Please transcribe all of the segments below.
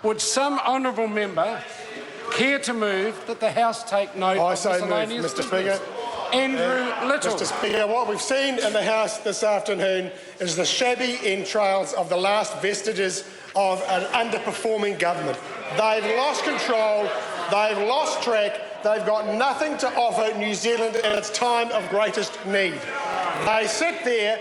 Would some honourable member care to move that the House take note of miscellaneous Mr. Speaker. Andrew Little. Mr. Speaker, what we've seen in the House this afternoon is the shabby entrails of the last vestiges of an underperforming government. They've lost control, they've lost track, they've got nothing to offer New Zealand in its time of greatest need. They sit there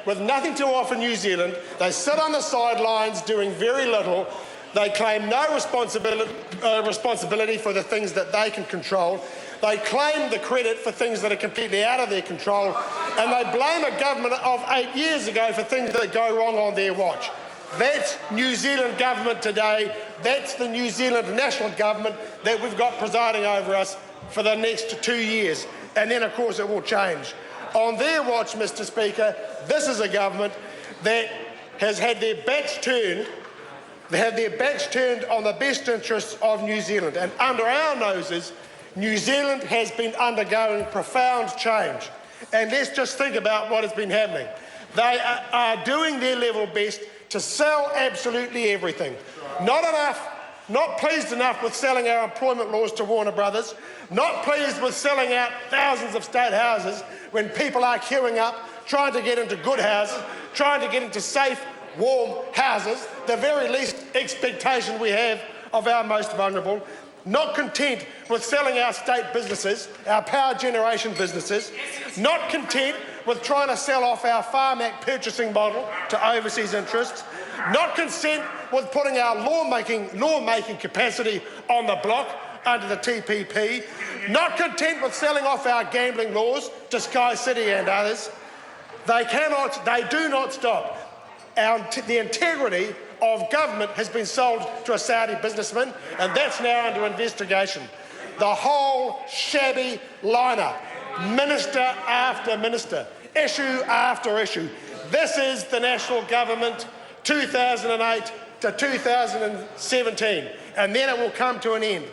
with nothing to offer New Zealand. They sit on the sidelines doing very little. They claim no responsibility for the things that they can control. They claim the credit for things that are completely out of their control, and they blame a government of 8 years ago for things that go wrong on their watch. That's New Zealand government today. That's the New Zealand national government that we've got presiding over us for the next 2 years. And then, of course, it will change. On their watch, Mr. Speaker, this is a government that has had their backs turned. They have their backs turned on the best interests of New Zealand. And under our noses, New Zealand has been undergoing profound change. And let's just think about what has been happening. They are doing their level best to sell absolutely everything. Not enough, not pleased enough with selling our employment laws to Warner Brothers, not pleased with selling out thousands of state houses when people are queuing up, trying to get into good houses, trying to get into safe, warm houses, the very least expectation we have of our most vulnerable. Not content with selling our state businesses, our power generation businesses, not content with trying to sell off our Farm Act purchasing model to overseas interests, not content with putting our lawmaking capacity on the block under the TPP, not content with selling off our gambling laws to Sky City and others. They do not stop. The integrity of government has been sold to a Saudi businessman, and that's now under investigation. The whole shabby lineup, minister after minister, issue after issue. This is the national government 2008 to 2017, and then it will come to an end.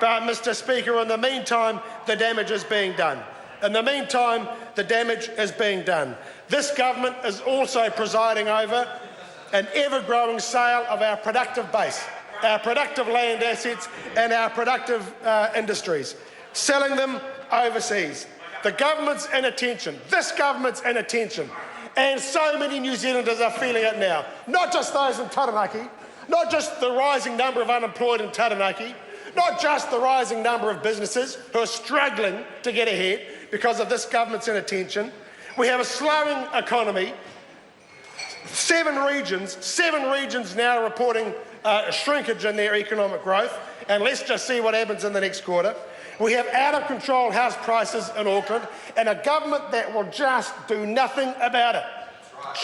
But, Mr. Speaker, in the meantime, the damage is being done. In the meantime, the damage is being done. This government is also presiding over an ever-growing sale of our productive base, our productive land assets and our productive industries, selling them overseas. The government's inattention, this government's inattention, and so many New Zealanders are feeling it now. Not just those in Taranaki, not just the rising number of unemployed in Taranaki, not just the rising number of businesses who are struggling to get ahead because of this government's inattention. We have a slowing economy. Seven regions now reporting shrinkage in their economic growth, and let's just see what happens in the next quarter. We have out-of-control house prices in Auckland and a government that will just do nothing about it.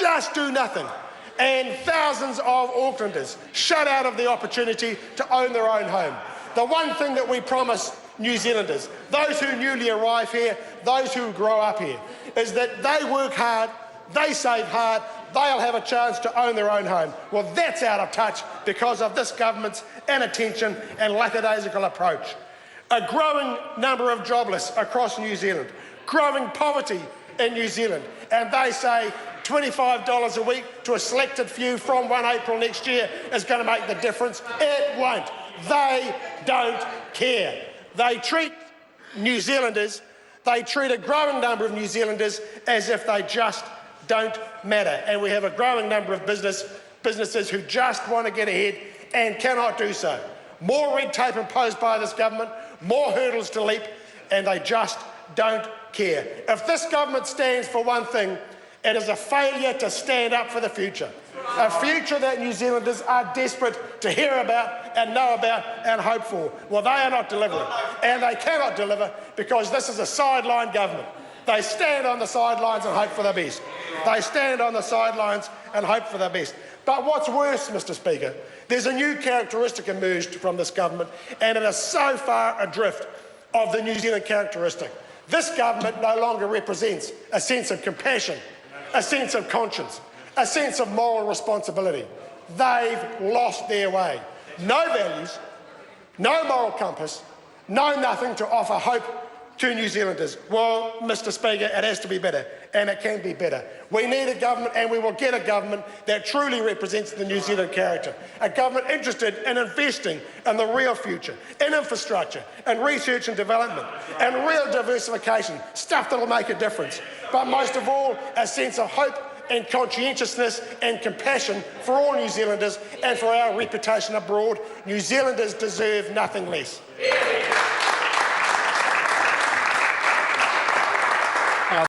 Just do nothing. And thousands of Aucklanders shut out of the opportunity to own their own home. The one thing that we promise New Zealanders, those who newly arrive here, those who grow up here, is that they work hard, they save hard, they'll have a chance to own their own home. Well, that's out of touch because of this government's inattention and lackadaisical approach. A growing number of jobless across New Zealand, growing poverty in New Zealand, and they say $25 a week to a selected few from 1 April next year is going to make the difference. It won't. They don't care. They treat New Zealanders, they treat a growing number of New Zealanders as if they just don't matter. And we have a growing number of businesses who just want to get ahead and cannot do so. More red tape imposed by this government, more hurdles to leap, and they just don't care. If this government stands for one thing, it is a failure to stand up for the future. A future that New Zealanders are desperate to hear about and know about and hope for. Well, they are not delivering, and they cannot deliver because this is a sideline government. They stand on the sidelines and hope for the best. They stand on the sidelines and hope for the best. But what's worse, Mr. Speaker, there's a new characteristic emerged from this government, and it is so far adrift of the New Zealand characteristic. This government no longer represents a sense of compassion, a sense of conscience, a sense of moral responsibility. They've lost their way. No values, no moral compass, no nothing to offer hope to New Zealanders? Well, Mr Speaker, it has to be better, and it can be better. We need a government, and we will get a government that truly represents the New Zealand character, a government interested in investing in the real future, in infrastructure, in research and development, and real diversification, stuff that will make a difference. But most of all, a sense of hope and conscientiousness and compassion for all New Zealanders and for our reputation abroad. New Zealanders deserve nothing less.